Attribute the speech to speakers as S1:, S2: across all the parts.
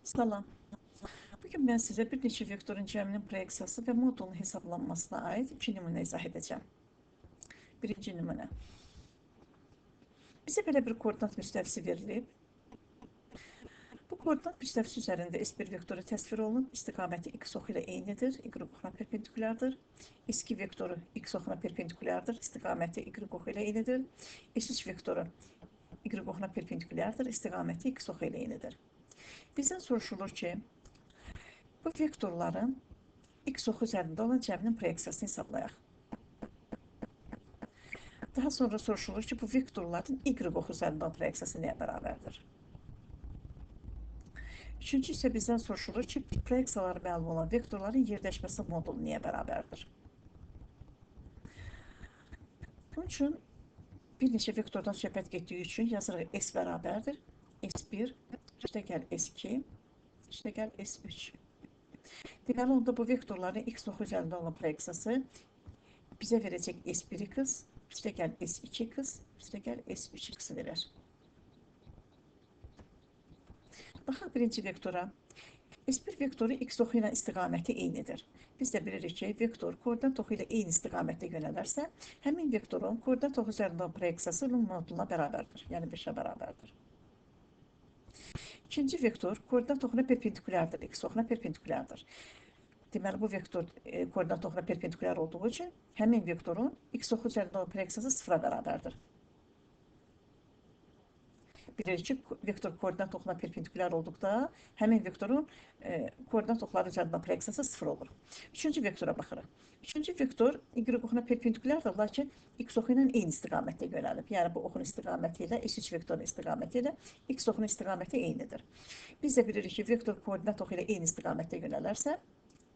S1: Salam. Bugün mən sizə bir neçə vektorun cəminin proyeksiyası və modulun hesablanmasına aid 2 nümunə izah edəcəm. Birinci nümunə. Bizə belə bir koordinat müstəvisi verilib. Bu koordinat müstəvisi üzərində S1 vektoru təsvir olunub, istiqaməti x oxu ilə eynidir, y oxuna perpendikulardır. S2 vektoru x oxuna perpendikulardır, istiqaməti y oxu ilə eynidir. S3 vektoru y oxuna perpendikulardır, istiqaməti x oxu ilə eynidir. Bizdən soruşulur ki, bu vektorların x oxu üzərində olan cəminin proyeksiyasını hesablayaq. Daha sonra soruşulur ki, bu vektorların y oxu üzərində olan proyeksiyası nəyə bərabərdir? Üçüncü isə bizdən soruşulur ki, proyeksiyaları məlum olan vektorların yerləşməsi modulu nəyə bərabərdir? Bunun üçün bir neçə vektordan söhbət getdiyi üçün yazırıq S bərabərdir. S1, üstəgəl S2, üstəgəl S3. Deməli, onda bu vektorların x oxu üzərində olan proyeksiyası bizə verəcək S1x, üstəgəl S2x, üstəgəl S3x verir. Baxaq birinci vektora. S1 vektoru x oxu ilə istiqaməti eynidir. Biz də bilirik ki, vektor koordinat oxu ilə eyni istiqamətdə yönələrsə, həmin vektorun koordinat oxu üzərində olan proyeksiyası onun moduluna bərabərdir, yəni 5-ə bərabərdir. İkinci vektor koordinat oxuna perpendikulardır, x oxuna perpendikulardır. Deməli, bu vektor koordinat oxuna perpendikular olduğu üçün həmin vektorun x oxu üzərində olan proyeksiyası 0-a bərabərdir. Bilirik ki, vektor koordinat oxuna perpendikular olduqda həmin vektorun koordinat oxları üzərində proyeksiyası 0 olur. Üçüncü vektora baxırıq. Üçüncü vektor y oxuna perpendikulardır, lakin x oxu ilə eyni istiqamətdə yönəlib. Yəni, bu oxun istiqaməti ilə S3 vektorun istiqaməti ilə x oxunun istiqaməti eynidir. Biz də bilirik ki, vektor koordinat oxu ilə eyni istiqamətdə yönələrsə,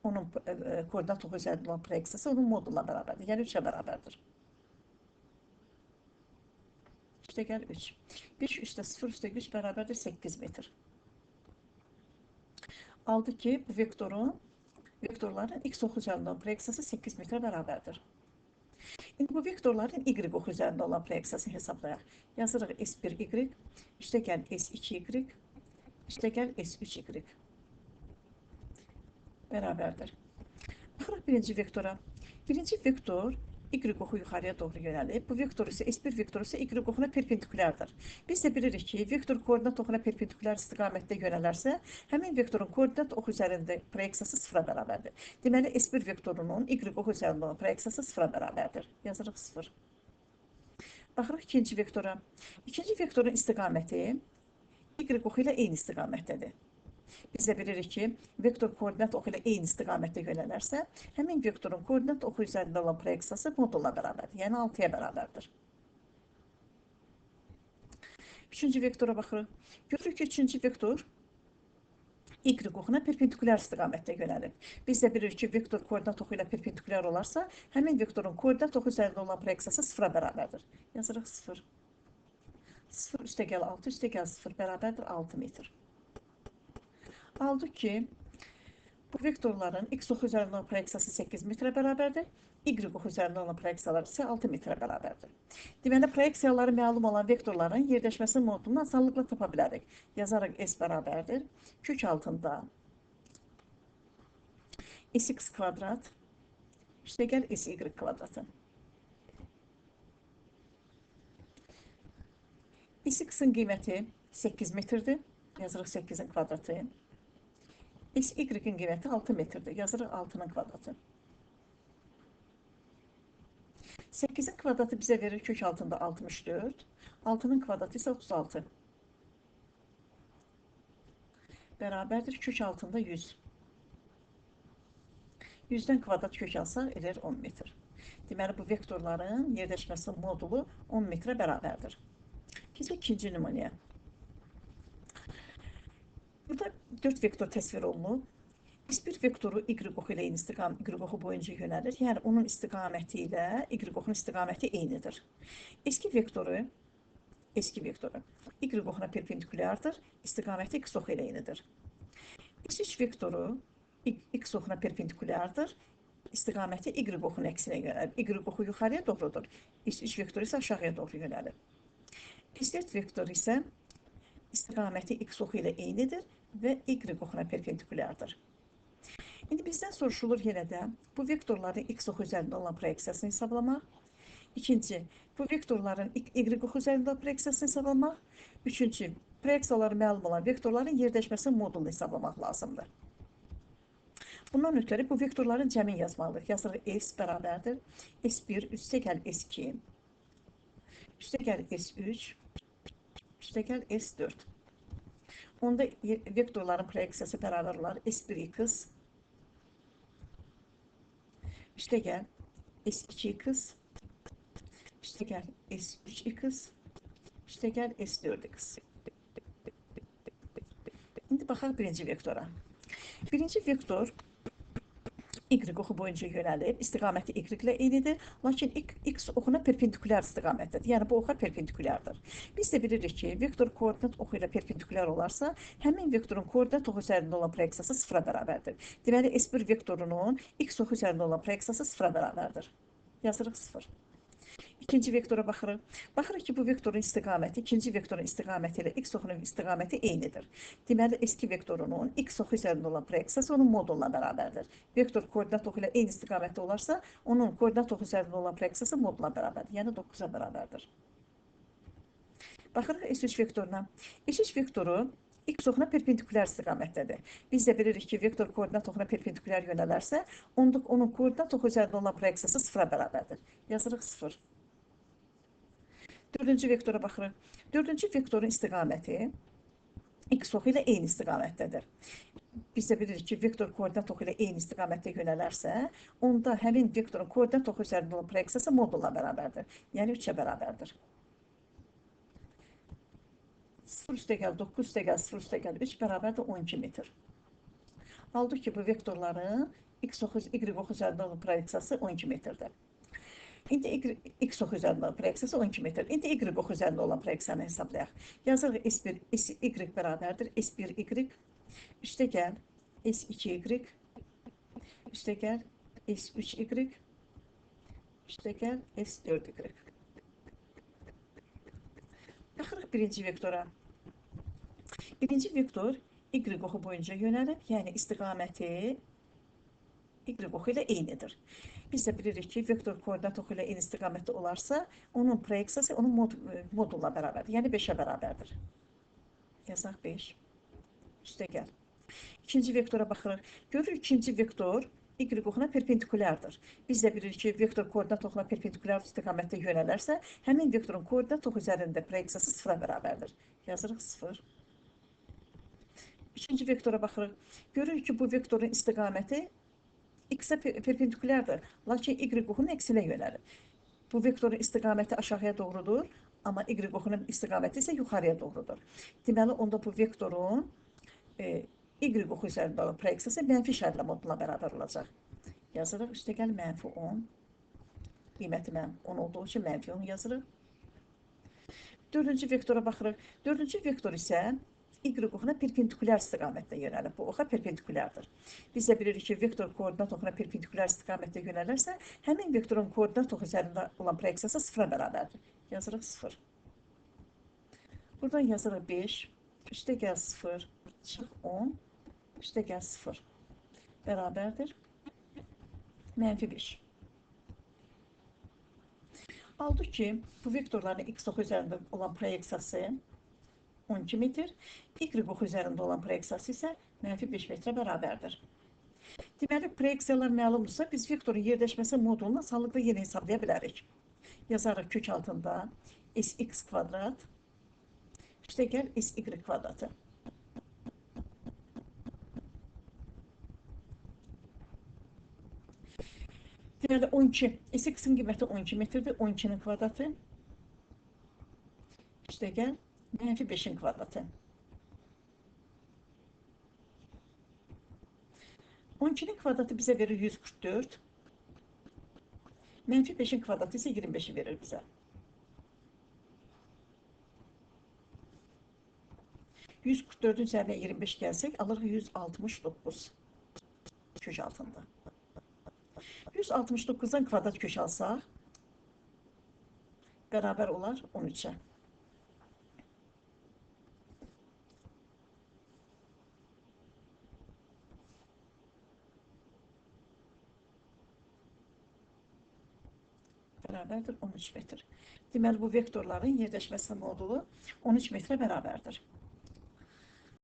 S1: onun koordinat oxu üzərində olan proyeksiyası onun moduluna bərabərdir, yəni 3-ə bərabərdir. Üstəgəl 3. 5 üstə 0 üstə 3 bərabərdir 8 metr. Aldı ki, bu vektorların x oxu üzərində olan proyeksiyası 8 metrə bərabərdir. İndi bu vektorların y oxu üzərində olan proyeksiyasını hesablayaq. Yazırıq S1y, üstəgəl S2y, üstəgəl S3y bərabərdir. Baxırıq birinci vektora. Birinci vektor y oxu yuxarıya doğru yönəlib. Bu vektor isə S1 vektoru isə y oxuna perpendikulardır. Biz də bilirik ki, vektor koordinat oxuna perpendikular istiqamətdə yönələrsə, həmin vektorun koordinat oxu üzərində proyeksiyası 0-a bərabərdir. Deməli, S1 vektorunun y oxu üzərində olan proyeksiyası 0-a bərabərdir. Yazırıq 0. Baxırıq ikinci vektora. İkinci vektorun istiqaməti y oxu ilə eyni istiqamətdədir. Biz də bilirik ki, vektor koordinat oxu ilə eyni istiqamətdə yönələrsə, həmin vektorun koordinat oxu üzərində olan proyeksiyası moduluna bərabərdir, yəni 6-ya bərabərdir. Üçüncü vektora baxırıq. Görürük ki, üçüncü vektor y oxuna perpendikular istiqamətdə yönəlib. Biz də bilirik ki, vektor koordinat oxu ilə perpendikular olarsa, həmin vektorun koordinat oxu üzərində olan proyeksiyası 0-a bərabərdir. Yazırıq 0. 0 üstəgəl 6 üstəgəl 0 bərabərdir 6 metr. Aldı ki, bu vektorların x oxu üzərində olan proyeksiyası 8 metrə bərabərdir, y oxu üzərində olan proyeksiyalar isə 6 metrə bərabərdir. Deməli, proyeksiyaları məlum olan vektorların yerləşməsi modulunu asanlıqla tapa bilərik. Yazarıq S bərabərdir, kök altında sx kvadrat, üstəgəl sy kvadratı. Sx-in qiyməti 8 metrdir, yazırıq 8-in kvadratı. SY-in qiyməti 6 metrdir. Yazırıq 6-nın kvadratı. 8-in kvadratı bizə verir kök altında 64. 6-nın kvadratı isə 36. Bərabərdir kök altında 100. 100-dən kvadrat kök alsaq edir 10 metr. Deməli, bu vektorların yerləşməsi modulu 10 metrə bərabərdir. Keçək ikinci nümunəyə. Burada 4 vektor təsvir olunub. S1 vektoru y oxu ilə eyni istiqamət, y oxu boyunca yönəlir. Yəni, onun istiqaməti ilə y oxunun istiqaməti eynidir. S2 vektoru y oxuna perpendikulardır, istiqaməti x oxu ilə eynidir. S3 vektoru x oxuna perpendikulardır, istiqaməti y oxunun əksinə yönəlir. Y oxu yuxarıya doğrudur, S3 vektoru isə aşağıya doğru yönəlir. S4 vektoru isə istiqaməti x oxu ilə eynidir, və y oxuna perpendikulyardır. İndi bizdən soruşulur yenə də bu vektorların x oxu üzərində olan proyeksiyasını hesablamaq. İkinci, bu vektorların y oxu üzərində olan proyeksiyasını hesablamaq. Üçüncü, proyeksiyaları məlum olan vektorların yerdəşməsi modulunu hesablamaq lazımdır. Bundan ötürü bu vektorların cəmini yazmalıyıq. Yazırıq s bərabərdir. S1 üstəgəl S2 üstəgəl S3 üstəgəl S4. Onda vektorların proyeksiyası bərabər olar. S1x üstəgəl S2x üstəgəl S3x üstəgəl S4x. İndi baxaq birinci vektora. Birinci vektor y oxu boyunca yönəlib, istiqaməti y ilə eynidir, lakin x oxuna perpendikulyar istiqamətdir. Yəni bu oxa perpendikulyardır. Biz də bilirik ki, vektor koordinat oxu ilə perpendikulyar olarsa, həmin vektorun koordinat oxu üzərində olan proyeksiyası sıfıra bərabərdir. Deməli, S1 vektorunun x oxu üzərində olan proyeksiyası sıfıra bərabərdir. Yazırıq 0. İkinci vektora baxırıq. Baxırıq ki, bu vektorun istiqaməti, ikinci vektorun istiqaməti ilə x oxunun istiqaməti eynidir. Deməli, eski vektorunun x oxu üzərində olan proyeksiyası onun moduluna bərabərdir. Vektor koordinat oxu ilə eyni istiqamətdə olarsa, onun koordinat oxu üzərində olan proyeksiyası moduluna bərabərdir. Yəni 9-a bərabərdir. Baxırıq S3 vektoruna. S3 vektoru x oxuna perpendikulyar istiqamətdədir. Biz də bilirik ki, vektor koordinat oxuna perpendikulyar yönələrsə, onun koordinat oxu üzərində olan proyeksiyası sıfıra bərabərdir. Yazırıq 0. Dördüncü vektora baxırıq. Dördüncü vektorun istiqaməti x oxu ilə eyni istiqamətdədir. Biz də bilirik ki, vektor koordinat oxu ilə eyni istiqamətdə yönələrsə, onda həmin vektorun koordinat oxu üzərində olan proyeksiyası moduluna bərabərdir. Yəni 3-ə bərabərdir. 0 üstəgəl 9 üstəgəl 0 üstəgəl 3 bərabərdir 12 metr. Aldıq ki, bu vektorların x oxu, y oxu üzərində olan proyeksiyası 12 metrdir. İndi x oxu üzərində olan proyeksiyası 12 metr. İndi y oxu üzərində olan proyeksiyanı hesablayaq. Yazırıq S1, y bərabərdir. S1y üstəgəl S2y üstəgəl S3y üstəgəl S4y. Baxırıq birinci vektora. Birinci vektor y oxu boyunca yönəlib, yəni istiqaməti y oxu ilə eynidir. Biz də bilirik ki, vektor koordinat oxu ilə eyni istiqamətdə olarsa, onun proyeksiyası onun moduluna bərabərdir. Yəni 5-ə bərabərdir. Yazaq 5. Üstəgəl. İkinci vektora baxırıq. Görürük, ikinci vektor y oxuna perpendikulyardır. Biz də bilirik ki, vektor koordinat oxuna perpendikulyar istiqamətdə yönələrsə, həmin vektorun koordinat oxu üzərində proyeksiyası sıfıra bərabərdir. Yazırıq 0. Üçüncü vektora baxırıq. Görürük ki, bu vektorun istiqaməti x-ə perpendikulyardır, lakin y oxunun əksinə yönəlir. Bu vektorun istiqaməti aşağıya doğrudur, amma y oxunun istiqaməti isə yuxarıya doğrudur. Deməli, onda bu vektorun y oxu üzərində olan proyeksiyası mənfi işarələ moduluna bərabər olacaq. Yazırıq, üstəgəl mənfi 10. Qiyməti 10 olduğu üçün mənfi 10 yazırıq. Dördüncü vektora baxırıq. Dördüncü vektor isə y oxuna perpendikulyar istiqamətdə yönəlib. Bu oxa perpendikulyardır. Biz də bilirik ki, vektor koordinat oxuna perpendikulyar istiqamətdə yönələrsə, həmin vektorun koordinat oxu üzərində olan proyeksiyası sıfıra bərabərdir. Yazırıq 0. Buradan yazırıq 5, üstəgəl 0, çıx 10, üstəgəl 0. Bərabərdir. Mənfi 5. Aldıq ki, bu vektorların x oxu üzərində olan proyeksiyası 12 metr, y oxu üzərində olan proyeksiyası isə mənfi 5 metrə bərabərdir. Deməli, proyeksiyalar məlumdursa, biz vektorun yerdəşməsi modulunu asanlıqla yenə hesablaya bilərik. Yazarıq kök altında sx kvadrat üstəgəl sy kvadratı. Deməli, 12, sx-in qiyməti 12 metrdir, 12-nin kvadratı üstəgəl mənfi 5-in kvadratı. 12-nin kvadratı bizə verir 144. Mənfi 5-in kvadratı isə 25-i verir bizə. 144-ün üzərinə 25 gəlsək, alırıq 169 kök altında. 169-dan kvadrat kök alsaq, bərabər olar 13-ə. bərabərdir 13 metr. Deməli, bu vektorların yerləşməsinin modulu 13 metrə bərabərdir.